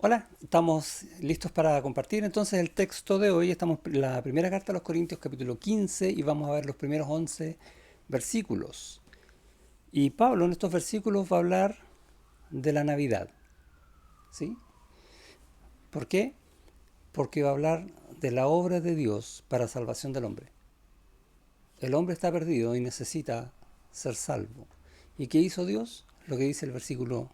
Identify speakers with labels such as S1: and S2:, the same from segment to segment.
S1: Hola, estamos listos para compartir entonces el texto de hoy. Estamos en la primera carta a los Corintios, capítulo 15, y vamos a ver los primeros 11 versículos. Y Pablo en estos versículos va a hablar de la Navidad, ¿sí? ¿Por qué? Porque va a hablar de la obra de Dios para salvación del hombre. El hombre está perdido y necesita ser salvo. ¿Y qué hizo Dios? Lo que dice el versículo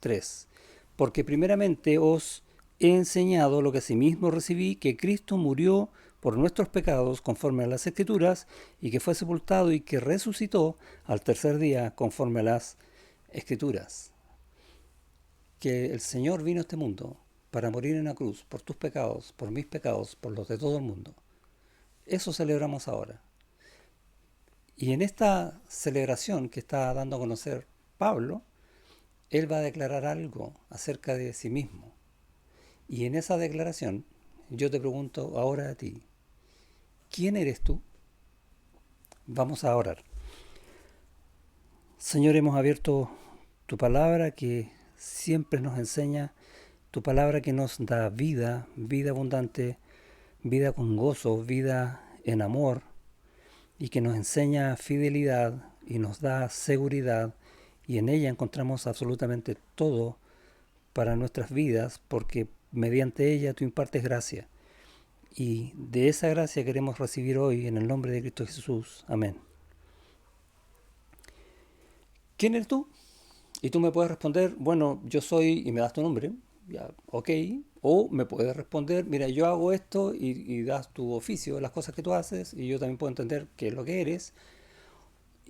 S1: 3. Porque primeramente os he enseñado lo que asimismo recibí, que Cristo murió por nuestros pecados conforme a las Escrituras, y que fue sepultado y que resucitó al tercer día conforme a las Escrituras. Que el Señor vino a este mundo para morir en la cruz por tus pecados, por mis pecados, por los de todo el mundo. Eso celebramos ahora. Y en esta celebración que está dando a conocer Pablo, él va a declarar algo acerca de sí mismo. Y en esa declaración yo te pregunto ahora a ti, ¿quién eres tú? Vamos a orar. Señor, hemos abierto tu palabra que siempre nos enseña, tu palabra que nos da vida, vida abundante, vida con gozo, vida en amor, y que nos enseña fidelidad y nos da seguridad, y en ella encontramos absolutamente todo para nuestras vidas, porque mediante ella tú impartes gracia. Y de esa gracia queremos recibir hoy en el nombre de Cristo Jesús. Amén. ¿Quién eres tú? Y tú me puedes responder, bueno, yo soy, y me das tu nombre, ya, ok. O me puedes responder, mira, yo hago esto y das tu oficio, las cosas que tú haces, y yo también puedo entender qué es lo que eres.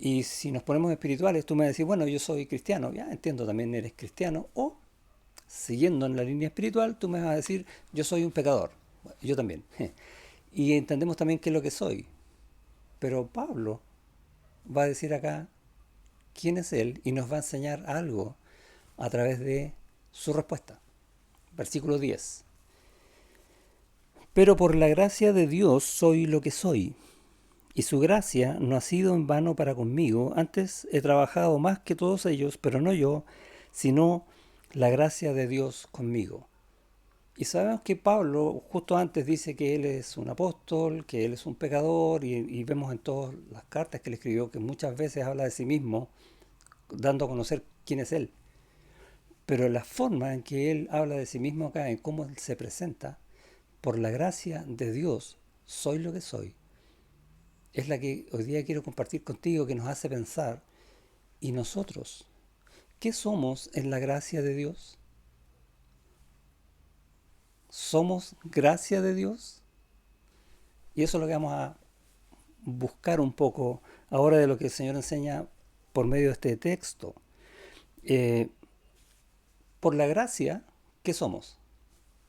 S1: Y si nos ponemos espirituales, tú me decís, bueno, yo soy cristiano, ya entiendo, también eres cristiano. O, siguiendo en la línea espiritual, tú me vas a decir, yo soy un pecador. Bueno, yo también. Y entendemos también qué es lo que soy. Pero Pablo va a decir acá quién es él y nos va a enseñar algo a través de su respuesta. Versículo 10. Pero por la gracia de Dios soy lo que soy, y su gracia no ha sido en vano para conmigo. Antes he trabajado más que todos ellos, pero no yo, sino la gracia de Dios conmigo. Y sabemos que Pablo justo antes dice que él es un apóstol, que él es un pecador, y vemos en todas las cartas que él escribió que muchas veces habla de sí mismo, dando a conocer quién es él. Pero la forma en que él habla de sí mismo acá, en cómo él se presenta, por la gracia de Dios, soy lo que soy, es la que hoy día quiero compartir contigo, que nos hace pensar, ¿y nosotros qué somos en la gracia de Dios? ¿Somos gracia de Dios? Y eso es lo que vamos a buscar un poco ahora de lo que el Señor enseña por medio de este texto. Eh, por la gracia, ¿qué somos?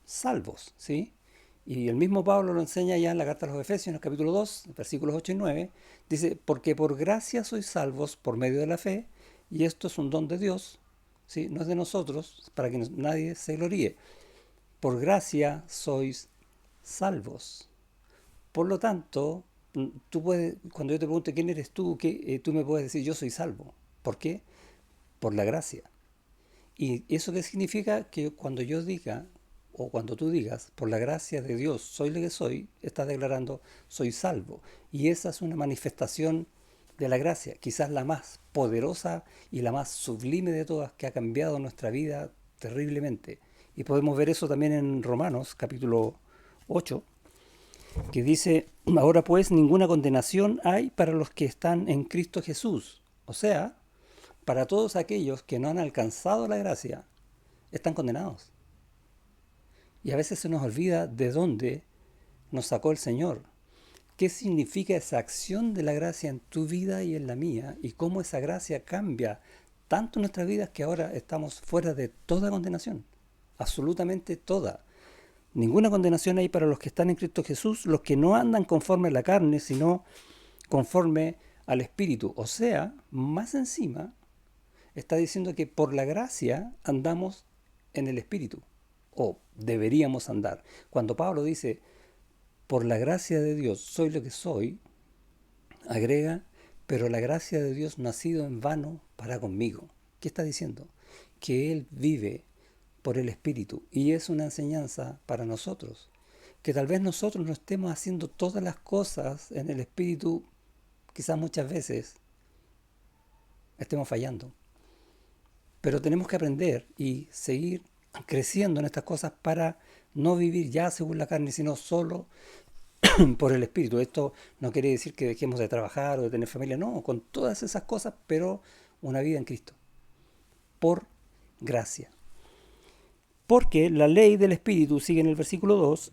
S1: Salvos, ¿sí? Y el mismo Pablo lo enseña ya en la carta a los Efesios, en el capítulo 2, versículos 8 y 9. Dice, porque por gracia sois salvos por medio de la fe, y esto es un don de Dios, ¿sí? No es de nosotros, para que nadie se gloríe. Por gracia sois salvos. Por lo tanto, tú puedes, cuando yo te pregunte quién eres tú, tú me puedes decir, yo soy salvo. ¿Por qué? Por la gracia. ¿Y eso qué significa? Que cuando yo diga, o cuando tú digas, por la gracia de Dios soy lo que soy, estás declarando, soy salvo. Y esa es una manifestación de la gracia, quizás la más poderosa y la más sublime de todas, que ha cambiado nuestra vida terriblemente. Y podemos ver eso también en Romanos, capítulo 8, que dice, ahora pues ninguna condenación hay para los que están en Cristo Jesús. O sea, para todos aquellos que no han alcanzado la gracia, están condenados. Y a veces se nos olvida de dónde nos sacó el Señor. ¿Qué significa esa acción de la gracia en tu vida y en la mía? Y cómo esa gracia cambia tanto nuestras vidas que ahora estamos fuera de toda condenación. Absolutamente toda. Ninguna condenación hay para los que están en Cristo Jesús, los que no andan conforme a la carne, sino conforme al Espíritu. O sea, más encima, está diciendo que por la gracia andamos en el Espíritu, o deberíamos andar. Cuando Pablo dice, por la gracia de Dios soy lo que soy, agrega, pero la gracia de Dios no ha sido en vano para conmigo. ¿Qué está diciendo? Que Él vive por el Espíritu. Y es una enseñanza para nosotros, que tal vez nosotros no estemos haciendo todas las cosas en el Espíritu, quizás muchas veces estemos fallando. Pero tenemos que aprender y seguir creciendo en estas cosas para no vivir ya según la carne, sino solo por el Espíritu. Esto no quiere decir que dejemos de trabajar o de tener familia, no, con todas esas cosas, pero una vida en Cristo, por gracia. Porque la ley del Espíritu, sigue en el versículo 2,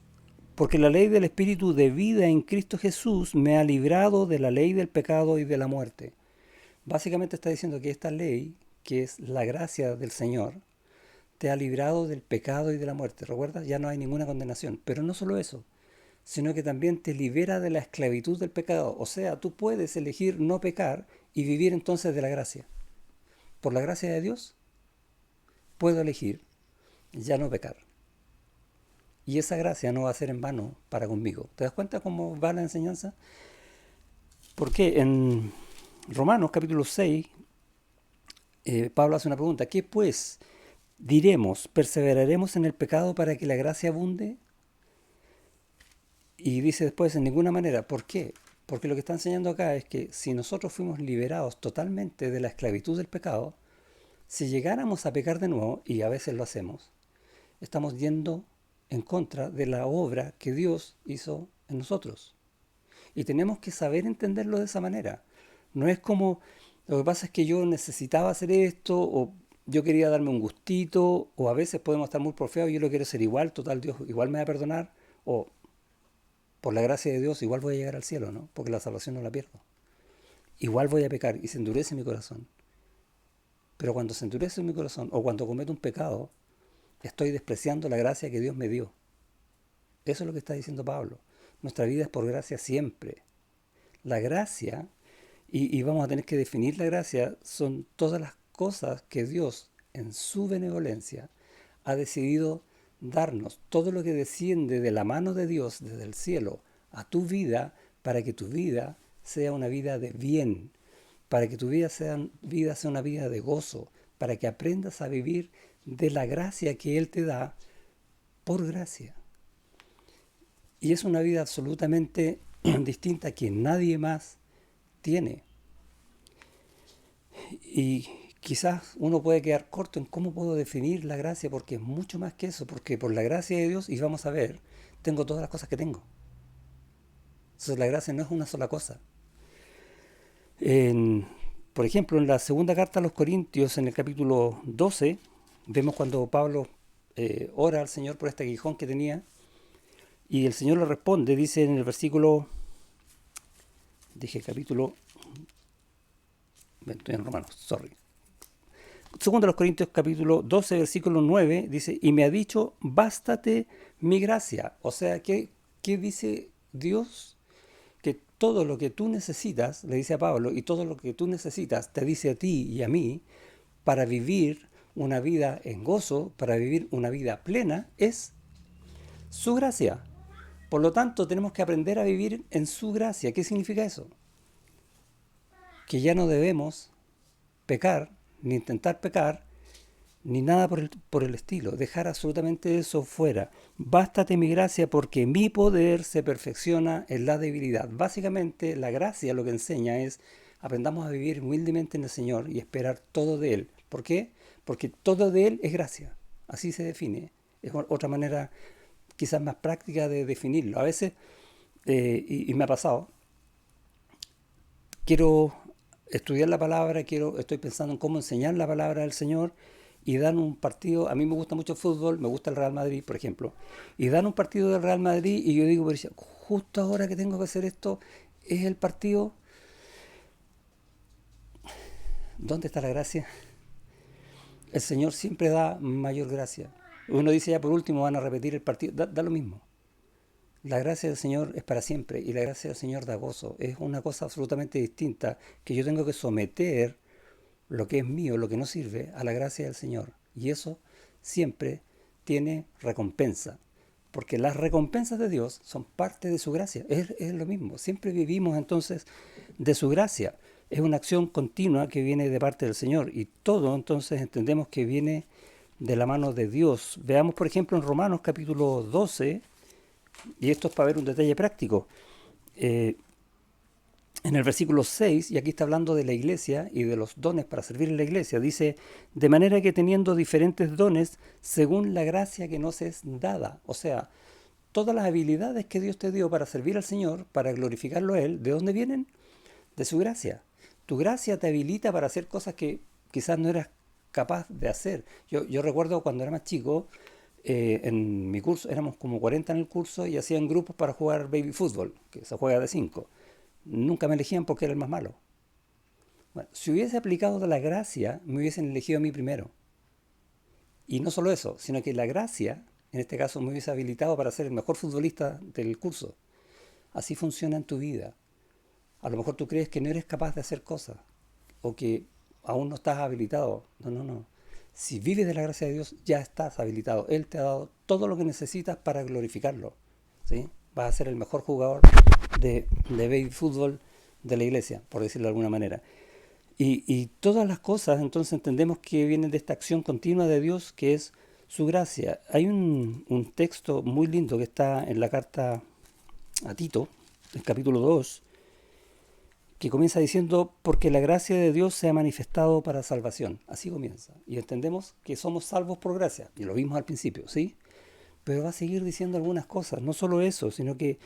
S1: porque la ley del Espíritu de vida en Cristo Jesús me ha librado de la ley del pecado y de la muerte. Básicamente está diciendo que esta ley, que es la gracia del Señor, te ha librado del pecado y de la muerte. ¿Recuerdas? Ya no hay ninguna condenación. Pero no solo eso, sino que también te libera de la esclavitud del pecado. O sea, tú puedes elegir no pecar y vivir entonces de la gracia. Por la gracia de Dios, puedo elegir ya no pecar. Y esa gracia no va a ser en vano para conmigo. ¿Te das cuenta cómo va la enseñanza? Porque en Romanos capítulo 6, Pablo hace una pregunta. ¿Qué pues diremos? ¿Perseveraremos en el pecado para que la gracia abunde? Y dice después, en ninguna manera. ¿Por qué? Porque lo que está enseñando acá es que si nosotros fuimos liberados totalmente de la esclavitud del pecado, si llegáramos a pecar de nuevo, y a veces lo hacemos, estamos yendo en contra de la obra que Dios hizo en nosotros. Y tenemos que saber entenderlo de esa manera. No es como, lo que pasa es que yo necesitaba hacer esto, o yo quería darme un gustito, o a veces podemos estar muy porfiados y yo lo quiero hacer igual, total Dios igual me va a perdonar, o por la gracia de Dios igual voy a llegar al cielo, ¿no? Porque la salvación no la pierdo. Igual voy a pecar y se endurece mi corazón. Pero cuando se endurece mi corazón, o cuando cometo un pecado, estoy despreciando la gracia que Dios me dio. Eso es lo que está diciendo Pablo. Nuestra vida es por gracia siempre. La gracia, y vamos a tener que definir la gracia, son todas las cosas que Dios, en su benevolencia, ha decidido darnos. Todo lo que desciende de la mano de Dios desde el cielo a tu vida, para que tu vida sea una vida de bien, para que tu vida sea una vida de gozo, para que aprendas a vivir de la gracia que Él te da por gracia. Y es una vida absolutamente distinta que nadie más tiene. Y quizás uno puede quedar corto en cómo puedo definir la gracia, porque es mucho más que eso, porque por la gracia de Dios, y vamos a ver, tengo todas las cosas que tengo. Entonces la gracia no es una sola cosa. Por ejemplo, en la segunda carta a los Corintios, en el capítulo 12, vemos cuando Pablo ora al Señor por este aguijón que tenía, y el Señor le responde, dice en el versículo, dije capítulo, estoy en Romanos, sorry. Segundo a los Corintios capítulo 12, versículo 9, dice, y me ha dicho, bástate mi gracia. O sea, ¿qué dice Dios? Que todo lo que tú necesitas, le dice a Pablo, y todo lo que tú necesitas te dice a ti y a mí, para vivir una vida en gozo, para vivir una vida plena, es su gracia. Por lo tanto, tenemos que aprender a vivir en su gracia. ¿Qué significa eso? Que ya no debemos pecar, ni intentar pecar, ni nada por el estilo. Dejar absolutamente eso fuera. Bástate mi gracia porque mi poder se perfecciona en la debilidad. Básicamente, la gracia lo que enseña es aprendamos a vivir humildemente en el Señor y esperar todo de Él. ¿Por qué? Porque todo de Él es gracia. Así se define. Es otra manera quizás más práctica de definirlo. A veces, y me ha pasado, quiero estudiar la palabra, estoy pensando en cómo enseñar la palabra del Señor y dan un partido, a mí me gusta mucho el fútbol, me gusta el Real Madrid, por ejemplo, y dan un partido del Real Madrid y yo digo, pero justo ahora que tengo que hacer esto, es el partido, ¿dónde está la gracia? El Señor siempre da mayor gracia. Uno dice ya por último van a repetir el partido, da lo mismo. La gracia del Señor es para siempre y la gracia del Señor da gozo. Es una cosa absolutamente distinta que yo tengo que someter lo que es mío, lo que no sirve, a la gracia del Señor. Y eso siempre tiene recompensa. Porque las recompensas de Dios son parte de su gracia. Es lo mismo. Siempre vivimos entonces de su gracia. Es una acción continua que viene de parte del Señor. Y todo entonces entendemos que viene de la mano de Dios. Veamos, por ejemplo, en Romanos capítulo 12, y esto es para ver un detalle práctico. Eh, en el versículo 6, y aquí está hablando de la iglesia y de los dones para servir en la iglesia, dice, de manera que teniendo diferentes dones según la gracia que nos es dada. O sea, todas las habilidades que Dios te dio para servir al Señor, para glorificarlo a Él, ¿de dónde vienen? De su gracia. Tu gracia te habilita para hacer cosas que quizás no eras capaz de hacer. Yo recuerdo cuando era más chico, en mi curso, éramos como 40 en el curso y hacían grupos para jugar baby fútbol, que se juega de 5. Nunca me elegían porque era el más malo. Bueno, si hubiese aplicado de la gracia, me hubiesen elegido a mí primero. Y no solo eso, sino que la gracia, en este caso, me hubiese habilitado para ser el mejor futbolista del curso. Así funciona en tu vida. A lo mejor tú crees que no eres capaz de hacer cosas o que aún no estás habilitado. No, no, no. Si vives de la gracia de Dios, ya estás habilitado. Él te ha dado todo lo que necesitas para glorificarlo. ¿Sí? Vas a ser el mejor jugador de baby fútbol de la iglesia, por decirlo de alguna manera. Y todas las cosas, entonces entendemos que vienen de esta acción continua de Dios, que es su gracia. Hay un texto muy lindo que está en la carta a Tito, el capítulo 2, que comienza diciendo, porque la gracia de Dios se ha manifestado para salvación. Así comienza. Y entendemos que somos salvos por gracia. Y lo vimos al principio, ¿sí? Pero va a seguir diciendo algunas cosas. No solo eso, sino que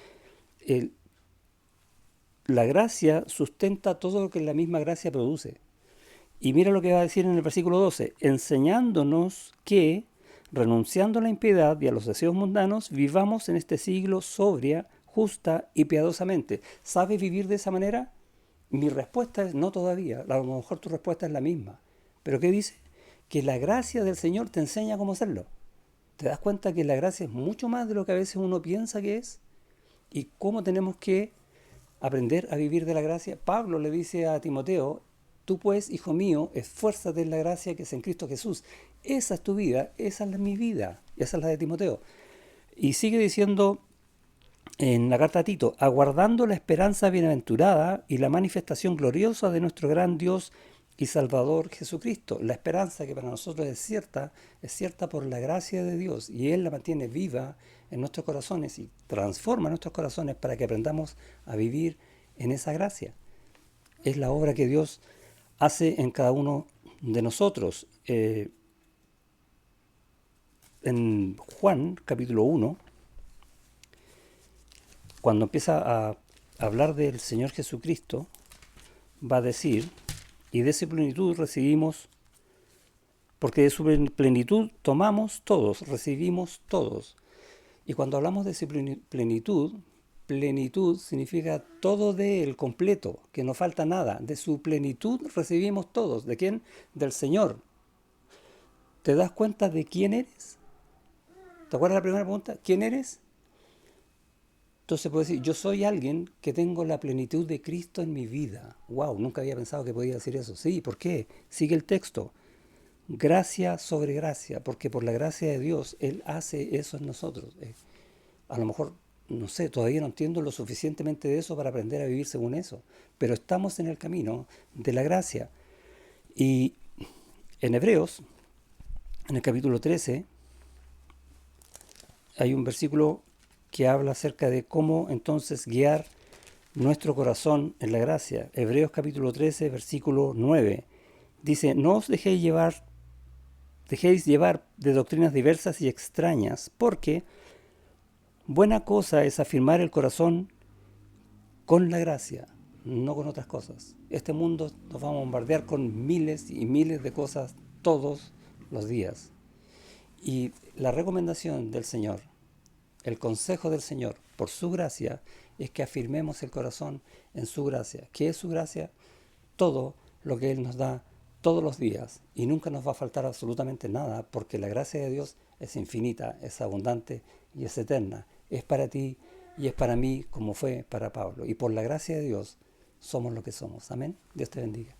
S1: el, la gracia sustenta todo lo que la misma gracia produce. Y mira lo que va a decir en el versículo 12, enseñándonos que, renunciando a la impiedad y a los deseos mundanos, vivamos en este siglo sobria, justa y piadosamente. ¿Sabes vivir de esa manera? Mi respuesta es no todavía. A lo mejor tu respuesta es la misma. ¿Pero qué dice? Que la gracia del Señor te enseña cómo hacerlo. ¿Te das cuenta que la gracia es mucho más de lo que a veces uno piensa que es? ¿Y cómo tenemos que aprender a vivir de la gracia? Pablo le dice a Timoteo, tú pues, hijo mío, esfuérzate en la gracia que es en Cristo Jesús. Esa es tu vida, esa es mi vida, y esa es la de Timoteo. Y sigue diciendo en la carta a Tito, aguardando la esperanza bienaventurada y la manifestación gloriosa de nuestro gran Dios y Salvador Jesucristo. La esperanza que para nosotros es cierta por la gracia de Dios, y Él la mantiene viva en nuestros corazones y transforma nuestros corazones para que aprendamos a vivir en esa gracia. Es la obra que Dios hace en cada uno de nosotros. En Juan, capítulo 1, cuando empieza a hablar del Señor Jesucristo, va a decir, y de esa plenitud recibimos, porque de su plenitud tomamos todos, recibimos todos. Y cuando hablamos de esa plenitud, plenitud significa todo de Él, completo, que no falta nada. De su plenitud recibimos todos. ¿De quién? Del Señor. ¿Te das cuenta de quién eres? ¿Te acuerdas la primera pregunta? ¿Quién eres? Entonces puedo decir, yo soy alguien que tengo la plenitud de Cristo en mi vida. Wow, nunca había pensado que podía decir eso. Sí, ¿por qué? Sigue el texto. Gracia sobre gracia, porque por la gracia de Dios Él hace eso en nosotros. A lo mejor, no sé, todavía no entiendo lo suficientemente de eso para aprender a vivir según eso, pero estamos en el camino de la gracia. Y en Hebreos, en el capítulo 13, hay un versículo que habla acerca de cómo entonces guiar nuestro corazón en la gracia. Hebreos capítulo 13, versículo 9. Dice, no os dejéis llevar de doctrinas diversas y extrañas, porque buena cosa es afirmar el corazón con la gracia, no con otras cosas. Este mundo nos va a bombardear con miles y miles de cosas todos los días. Y la recomendación del Señor, el consejo del Señor, por su gracia, es que afirmemos el corazón en su gracia. ¿Qué es su gracia? Todo lo que Él nos da todos los días, y nunca nos va a faltar absolutamente nada, porque la gracia de Dios es infinita, es abundante y es eterna. Es para ti y es para mí como fue para Pablo. Y por la gracia de Dios somos lo que somos. Amén. Dios te bendiga.